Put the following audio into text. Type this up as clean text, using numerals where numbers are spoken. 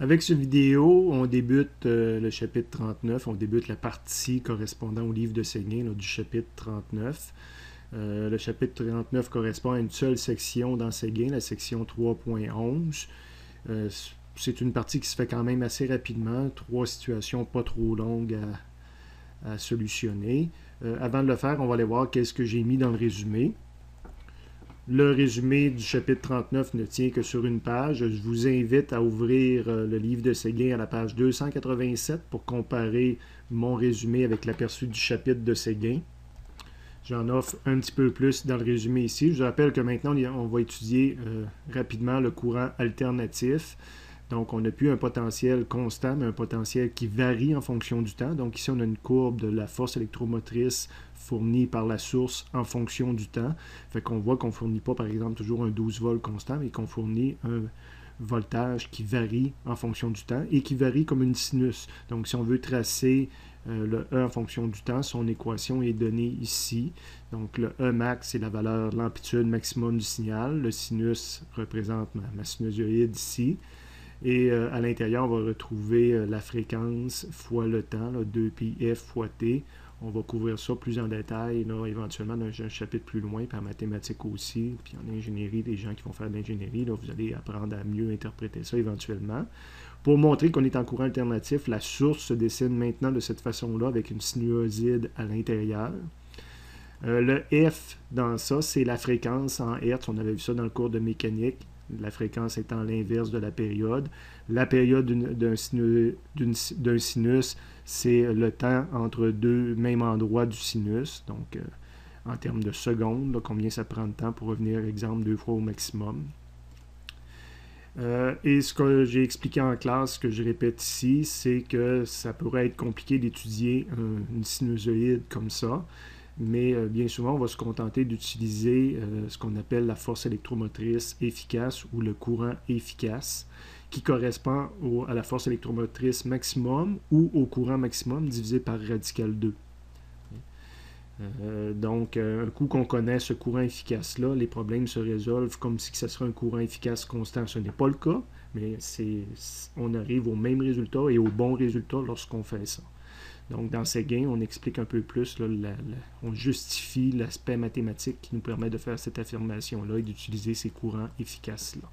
Avec cette vidéo, on débute le chapitre 39, on débute la partie correspondant au livre de Séguin du chapitre 39. Le chapitre 39 correspond à une seule section dans Séguin, la section 3.11. C'est une partie qui se fait quand même assez rapidement, 3 situations pas trop longues à solutionner. Avant de le faire, on va aller voir qu'est-ce que j'ai mis dans le résumé. Le résumé du chapitre 39 ne tient que sur une page. Je vous invite à ouvrir le livre de Séguin à la page 287 pour comparer mon résumé avec l'aperçu du chapitre de Séguin. J'en offre un petit peu plus dans le résumé ici. Je vous rappelle que maintenant, on va étudier rapidement le courant alternatif. Donc, on n'a plus un potentiel constant, mais un potentiel qui varie en fonction du temps. Donc, ici, on a une courbe de la force électromotrice fournie par la source en fonction du temps. Fait qu'on voit qu'on ne fournit pas, par exemple, toujours un 12 volts constant, mais qu'on fournit un voltage qui varie en fonction du temps et qui varie comme une sinus. Donc, si on veut tracer le E en fonction du temps, son équation est donnée ici. Donc, le E max, c'est la valeur, l'amplitude maximum du signal. Le sinus représente ma sinusoïde ici. Et à l'intérieur, on va retrouver la fréquence fois le temps, 2πf fois t. On va couvrir ça plus en détail, là, éventuellement dans un chapitre plus loin, puis en mathématiques aussi, puis en ingénierie, les gens qui vont faire de l'ingénierie, vous allez apprendre à mieux interpréter ça éventuellement. Pour montrer qu'on est en courant alternatif, la source se dessine maintenant de cette façon-là, avec une sinusoïde à l'intérieur. Le F dans ça, c'est la fréquence en Hertz. On avait vu ça dans le cours de mécanique. La fréquence étant l'inverse de la période. La période d'un sinus, c'est le temps entre deux mêmes endroits du sinus. Donc, en termes de secondes, là, combien ça prend de temps pour revenir, exemple, 2 fois au maximum. Et ce que j'ai expliqué en classe, ce que je répète ici, c'est que ça pourrait être compliqué d'étudier une sinusoïde comme ça. Mais bien souvent, on va se contenter d'utiliser ce qu'on appelle la force électromotrice efficace ou le courant efficace, qui correspond à la force électromotrice maximum ou au courant maximum divisé par radical 2. Donc, un coup qu'on connaît ce courant efficace-là, les problèmes se résolvent comme si ce serait un courant efficace constant. Ce n'est pas le cas, mais on arrive au même résultat et au bon résultat lorsqu'on fait ça. Donc, dans Séguin, on explique un peu plus, là, on justifie l'aspect mathématique qui nous permet de faire cette affirmation-là et d'utiliser ces courants efficaces-là.